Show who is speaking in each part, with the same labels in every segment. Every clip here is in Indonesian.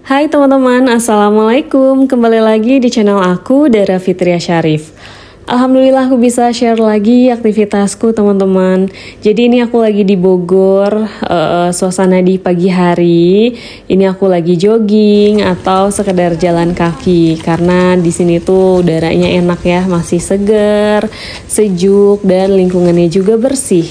Speaker 1: Hai teman-teman, Assalamualaikum. Kembali lagi di channel aku, Dara Fitria Syarif. Alhamdulillah aku bisa share lagi aktivitasku teman-teman. Jadi ini aku lagi di Bogor, suasana di pagi hari. Ini aku lagi jogging atau sekedar jalan kaki. Karena di sini tuh udaranya enak ya, masih segar, sejuk, dan lingkungannya juga bersih.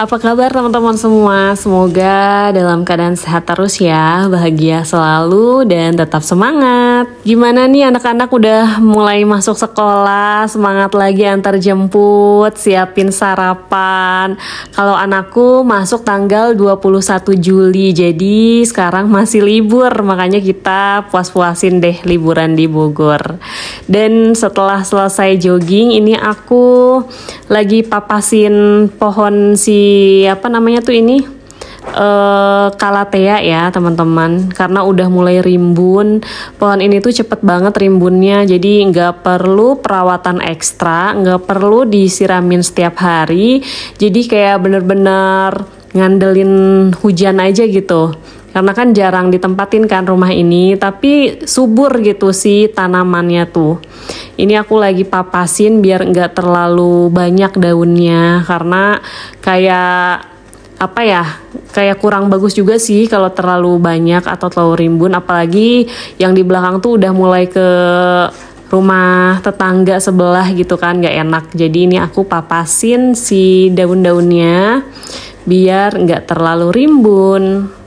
Speaker 1: Apa kabar teman-teman semua? Semoga dalam keadaan sehat terus ya, bahagia selalu dan tetap semangat. Gimana nih anak-anak udah mulai masuk sekolah, semangat lagi antar jemput, siapin sarapan. Kalau anakku masuk tanggal 21 Juli, jadi sekarang masih libur, makanya kita puas-puasin deh liburan di Bogor. Dan setelah selesai jogging, ini aku lagi papasin pohon Calathea ya teman-teman, karena udah mulai rimbun. Pohon ini tuh cepet banget rimbunnya, jadi nggak perlu perawatan ekstra, nggak perlu disiramin setiap hari, jadi kayak bener-bener ngandelin hujan aja gitu. Karena kan jarang ditempatin kan rumah ini, tapi subur gitu sih tanamannya tuh. Ini aku lagi papasin biar nggak terlalu banyak daunnya, karena kayak kurang bagus juga sih kalau terlalu banyak atau terlalu rimbun. Apalagi yang di belakang tuh udah mulai ke rumah tetangga sebelah gitu kan, nggak enak. Jadi ini aku papasin si daun-daunnya biar nggak terlalu rimbun.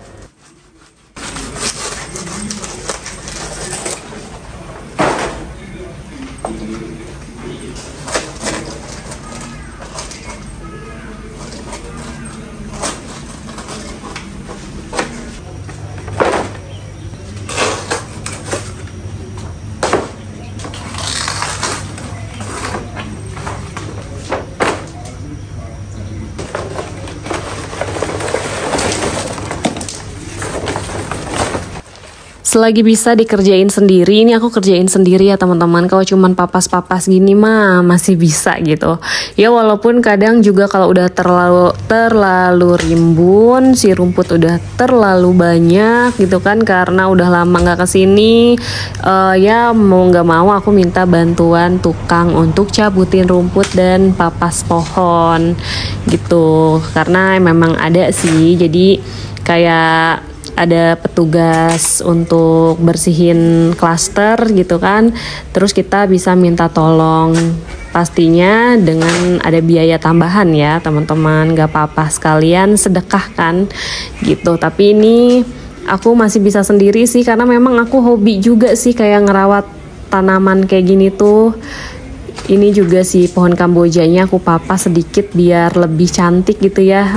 Speaker 1: Selagi bisa dikerjain sendiri, ini aku kerjain sendiri ya teman-teman. Kalau cuman papas-papas gini mah masih bisa gitu. Ya walaupun kadang juga kalau udah terlalu rimbun, si rumput udah terlalu banyak gitu kan, karena udah lama nggak kesini. Ya mau nggak mau aku minta bantuan tukang untuk cabutin rumput dan papas pohon gitu. Karena memang ada sih, jadi kayak ada petugas untuk bersihin klaster gitu kan, terus kita bisa minta tolong, pastinya dengan ada biaya tambahan ya teman-teman, gak apa-apa sekalian sedekah kan gitu. Tapi ini aku masih bisa sendiri sih, karena memang aku hobi juga sih kayak ngerawat tanaman kayak gini tuh. Ini juga sih pohon kambojanya aku papas sedikit biar lebih cantik gitu ya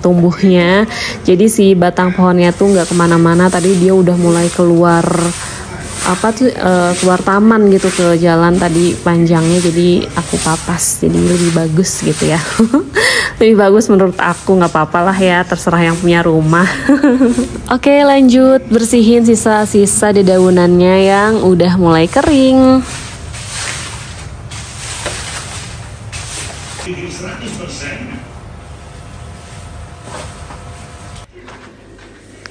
Speaker 1: tumbuhnya. Jadi si batang pohonnya tuh nggak kemana-mana. Tadi dia udah mulai keluar keluar taman gitu ke jalan tadi panjangnya. Jadi aku papas jadi lebih bagus gitu ya. Lebih bagus menurut aku, nggak apa-apa lah ya, terserah yang punya rumah. Oke, lanjut bersihin sisa-sisa dedaunannya yang udah mulai kering.
Speaker 2: 100%.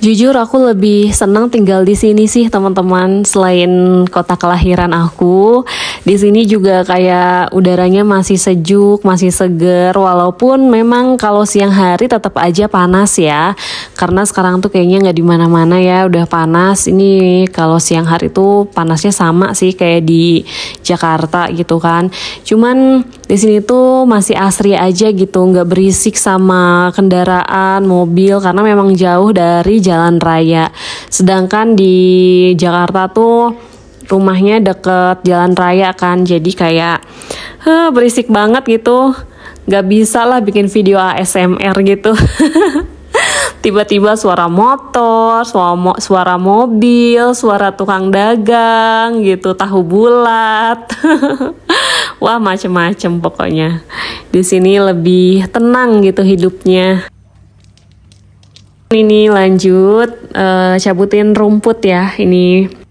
Speaker 1: Jujur aku lebih senang tinggal di sini sih teman-teman, selain kota kelahiran aku. Di sini juga kayak udaranya masih sejuk, masih seger, walaupun memang kalau siang hari tetap aja panas ya. Karena sekarang tuh kayaknya nggak di mana-mana ya udah panas. Ini kalau siang hari tuh panasnya sama sih kayak di Jakarta gitu kan. Cuman di sini tuh masih asri aja gitu, nggak berisik sama kendaraan, mobil, karena memang jauh dari jalan raya. Sedangkan di Jakarta tuh rumahnya deket jalan raya kan, jadi kayak berisik banget gitu. Nggak bisa lah bikin video ASMR gitu. Tiba-tiba suara motor, suara mobil, suara tukang dagang gitu, tahu bulat. Wah, macem-macem pokoknya. Di sini lebih tenang gitu hidupnya. Ini lanjut cabutin rumput ya. Ini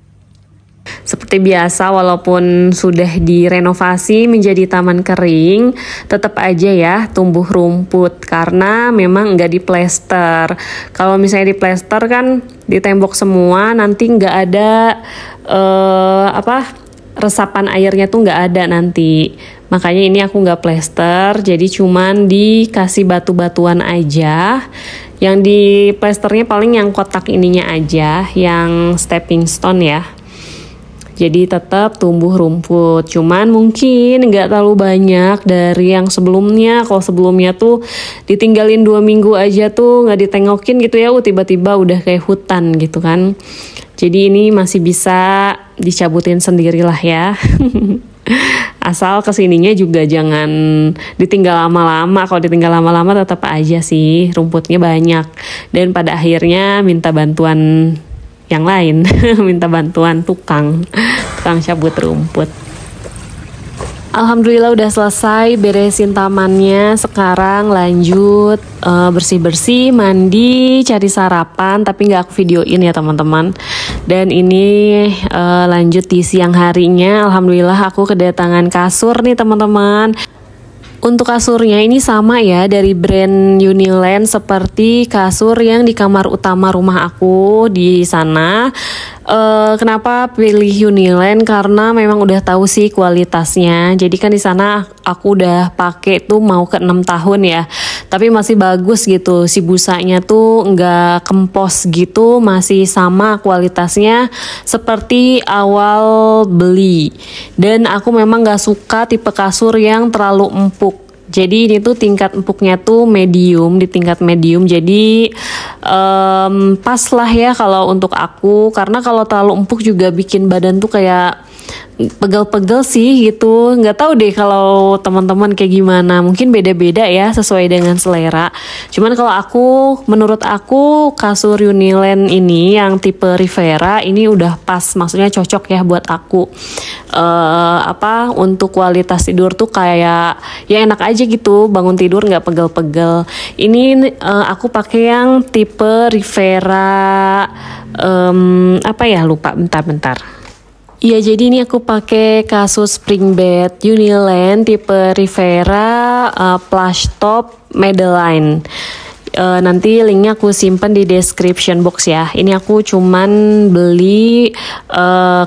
Speaker 1: seperti biasa, walaupun sudah direnovasi menjadi taman kering, tetap aja ya tumbuh rumput karena memang nggak diplester. Kalau misalnya diplester kan di tembok semua, nanti nggak ada resapan airnya tuh nggak ada nanti. Makanya ini aku nggak plester, jadi cuman dikasih batu-batuan aja. Yang di plesternya paling yang kotak ininya aja, yang stepping stone ya. Jadi tetap tumbuh rumput, cuman mungkin nggak terlalu banyak dari yang sebelumnya. Kalau sebelumnya tuh ditinggalin 2 minggu aja tuh nggak ditengokin gitu ya, tiba-tiba udah kayak hutan gitu kan. Jadi ini masih bisa dicabutin sendirilah ya. Asal kesininya juga jangan ditinggal lama-lama. Kalau ditinggal lama-lama tetap aja sih rumputnya banyak. Dan pada akhirnya minta bantuan yang lain, minta bantuan tukang cabut rumput. Alhamdulillah udah selesai beresin tamannya. Sekarang lanjut bersih-bersih, mandi, cari sarapan. Tapi nggak aku videoin ya teman-teman. Dan ini lanjut di siang harinya. Alhamdulillah aku kedatangan kasur nih teman-teman. Untuk kasurnya ini sama ya, dari brand Uniland seperti kasur yang di kamar utama rumah aku di sana. Kenapa pilih Uniland? Karena memang udah tahu sih kualitasnya. Jadi kan di sana aku udah pakai tuh mau ke 6 tahun ya. Tapi masih bagus gitu. Si busanya tuh nggak kempos gitu, masih sama kualitasnya seperti awal beli. Dan aku memang nggak suka tipe kasur yang terlalu empuk. Jadi ini tuh tingkat empuknya tuh medium, di tingkat medium. Jadi pas lah ya kalau untuk aku, karena kalau terlalu empuk juga bikin badan tuh kayak pegel-pegel sih gitu. Nggak tahu deh kalau teman-teman kayak gimana, mungkin beda-beda ya sesuai dengan selera. Cuman kalau aku, menurut aku kasur Uniland ini yang tipe Rivera ini udah pas, maksudnya cocok ya buat aku. Untuk kualitas tidur tuh kayak ya enak aja gitu, bangun tidur nggak pegel-pegel. Ini aku pakai yang tipe Rivera lupa, bentar. Iya, jadi ini aku pakai kasur spring bed Uniland tipe Rivera plush top Madeline. Nanti linknya aku simpen di description box ya. Ini aku cuman beli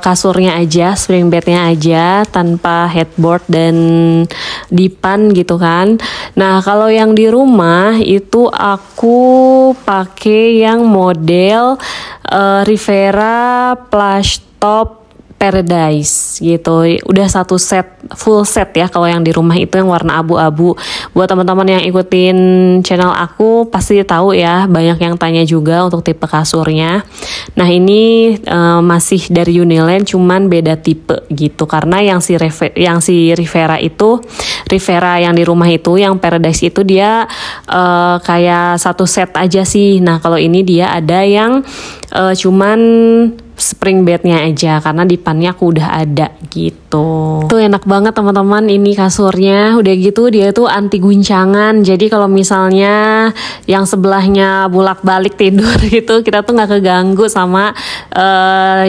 Speaker 1: kasurnya aja, spring bednya aja, tanpa headboard dan dipan gitu kan. Nah kalau yang di rumah itu aku pakai yang model Rivera plush top Paradise gitu. Udah satu set, full set ya. Kalau yang di rumah itu yang warna abu-abu. Buat teman-teman yang ikutin channel aku pasti tahu ya, banyak yang tanya juga untuk tipe kasurnya. Nah ini masih dari Uniland, cuman beda tipe gitu. Karena yang si Rivera itu, Rivera yang di rumah itu, yang Paradise itu dia kayak satu set aja sih. Nah kalau ini dia ada yang cuman spring bednya aja, karena dipannya aku udah ada gitu. Tuh enak banget teman-teman ini kasurnya. Udah gitu dia tuh anti guncangan. Jadi kalau misalnya yang sebelahnya bolak-balik tidur gitu, kita tuh nggak keganggu sama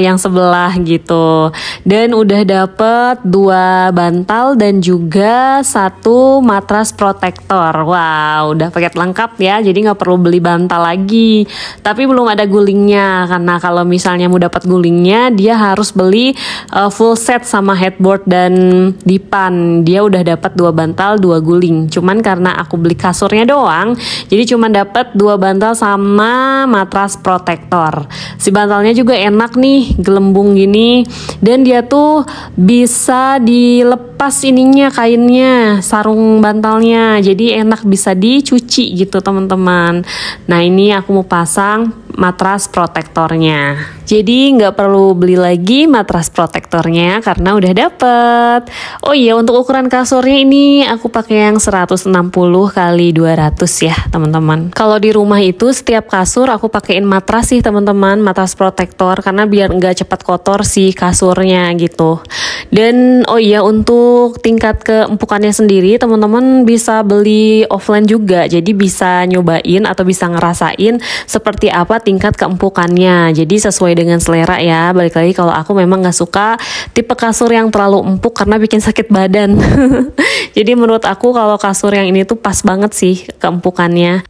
Speaker 1: yang sebelah gitu. Dan udah dapet 2 bantal dan juga 1 matras protektor. Wow, udah paket lengkap ya. Jadi nggak perlu beli bantal lagi. Tapi belum ada gulingnya, karena kalau misalnya mau dapat gulingnya dia harus beli full set sama headboard dan dipan. Dia udah dapat 2 bantal 2 guling. Cuman karena aku beli kasurnya doang, jadi cuman dapat 2 bantal sama matras protektor. Si bantalnya juga enak nih, gelembung gini, dan dia tuh bisa dilepas lepas ininya, kainnya, sarung bantalnya, jadi enak bisa dicuci gitu teman-teman. Nah ini aku mau pasang matras protektornya, jadi nggak perlu beli lagi matras protektornya karena udah dapet. Oh iya, untuk ukuran kasurnya ini aku pakai yang 160 kali 200 ya teman-teman. Kalau di rumah itu setiap kasur aku pakein matras sih teman-teman, matras protektor, karena biar nggak cepat kotor si kasurnya gitu. Dan oh iya, untuk tingkat keempukannya sendiri teman-teman bisa beli offline juga, jadi bisa nyobain atau bisa ngerasain seperti apa tingkat keempukannya. Jadi sesuai dengan selera ya. Balik lagi, kalau aku memang nggak suka tipe kasur yang terlalu empuk karena bikin sakit badan. Jadi menurut aku kalau kasur yang ini tuh pas banget sih keempukannya.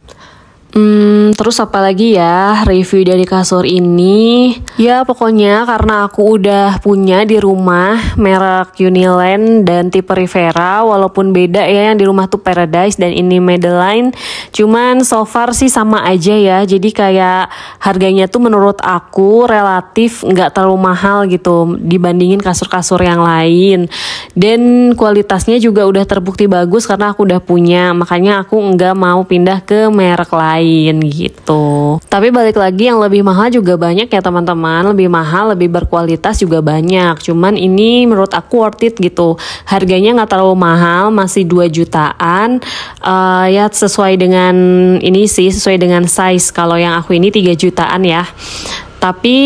Speaker 1: Terus apa lagi ya review dari kasur ini? Ya pokoknya karena aku udah punya di rumah merek Uniland dan tipe Rivera, walaupun beda ya, yang di rumah tuh Paradise dan ini Madeline. Cuman so far sih sama aja ya. Jadi kayak harganya tuh menurut aku relatif nggak terlalu mahal gitu dibandingin kasur-kasur yang lain. Dan kualitasnya juga udah terbukti bagus karena aku udah punya. Makanya aku nggak mau pindah ke merek lain gitu. Tapi balik lagi, yang lebih mahal juga banyak ya teman-teman. Lebih mahal, lebih berkualitas juga banyak. Cuman ini menurut aku worth it gitu. Harganya nggak terlalu mahal, masih 2 jutaan. Ya sesuai dengan ini sih, sesuai dengan size. Kalau yang aku ini 3 jutaan ya. Tapi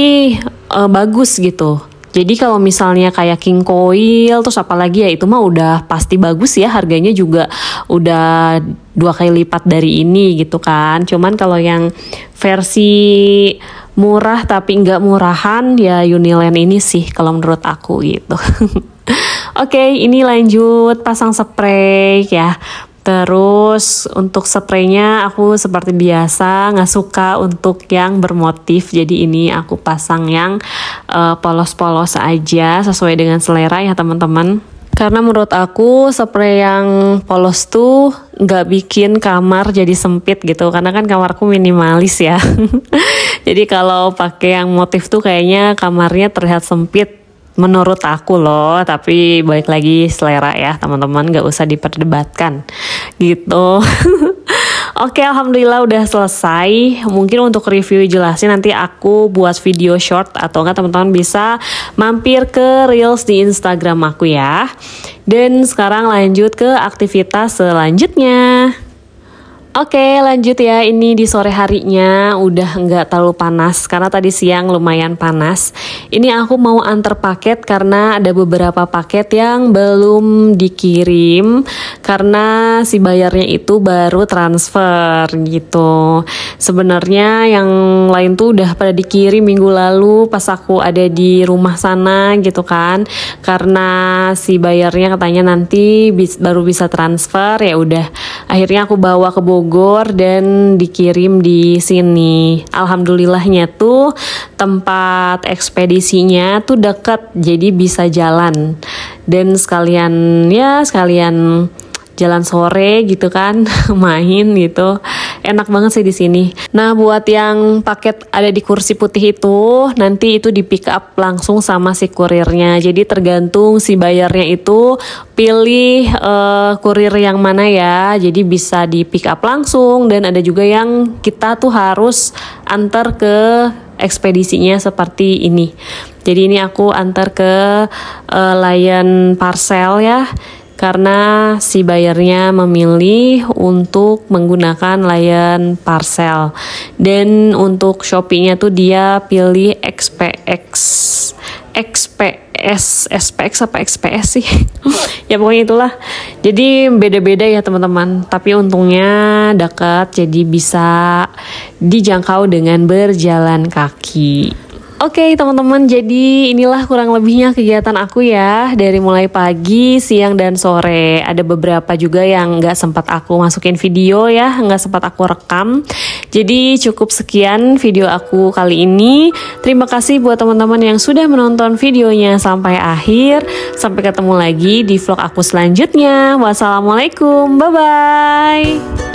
Speaker 1: bagus gitu. Jadi kalau misalnya kayak king coil terus apalagi ya, itu mah udah pasti bagus ya, harganya juga udah 2 kali lipat dari ini gitu kan. Cuman kalau yang versi murah tapi nggak murahan ya Uniland ini sih kalau menurut aku gitu. Oke, ini lanjut pasang spray ya. Terus untuk spraynya aku seperti biasa nggak suka untuk yang bermotif, jadi ini aku pasang yang polos-polos aja sesuai dengan selera ya teman-teman. Karena menurut aku spray yang polos tuh nggak bikin kamar jadi sempit gitu, karena kan kamarku minimalis ya. Jadi kalau pakai yang motif tuh kayaknya kamarnya terlihat sempit. Menurut aku loh, tapi balik lagi selera ya teman-teman, gak usah diperdebatkan gitu. Oke, alhamdulillah udah selesai. Mungkin untuk review jelasin nanti aku buat video short, atau enggak teman-teman bisa mampir ke reels di Instagram aku ya. Dan sekarang lanjut ke aktivitas selanjutnya. Oke, lanjut ya. Ini di sore harinya udah nggak terlalu panas karena tadi siang lumayan panas. Ini aku mau antar paket karena ada beberapa paket yang belum dikirim karena si bayarnya itu baru transfer gitu. Sebenarnya yang lain tuh udah pada dikirim minggu lalu pas aku ada di rumah sana gitu kan. Karena si bayarnya katanya nanti baru bisa transfer, ya udah akhirnya aku bawa ke Bogor dan dikirim di sini. Alhamdulillahnya tuh tempat ekspedisinya tuh dekat, jadi bisa jalan dan sekalian jalan sore gitu kan, main gitu. Enak banget sih di sini. Nah, buat yang paket ada di kursi putih itu, nanti itu di pick up langsung sama si kurirnya. Jadi tergantung si bayarnya itu pilih kurir yang mana ya. Jadi bisa di pick up langsung, dan ada juga yang kita tuh harus antar ke ekspedisinya seperti ini. Jadi ini aku antar ke Lion Parcel ya, karena si bayarnya memilih untuk menggunakan Lion Parcel. Dan untuk Shopee-nya tuh dia pilih XPX apa XPS sih. Ya pokoknya itulah. Jadi beda-beda ya teman-teman. Tapi untungnya dekat, jadi bisa dijangkau dengan berjalan kaki. Oke teman-teman, jadi inilah kurang lebihnya kegiatan aku ya, dari mulai pagi, siang, dan sore. Ada beberapa juga yang nggak sempat aku masukin video ya, nggak sempat aku rekam. Jadi cukup sekian video aku kali ini. Terima kasih buat teman-teman yang sudah menonton videonya sampai akhir. Sampai ketemu lagi di vlog aku selanjutnya. Wassalamualaikum, bye-bye.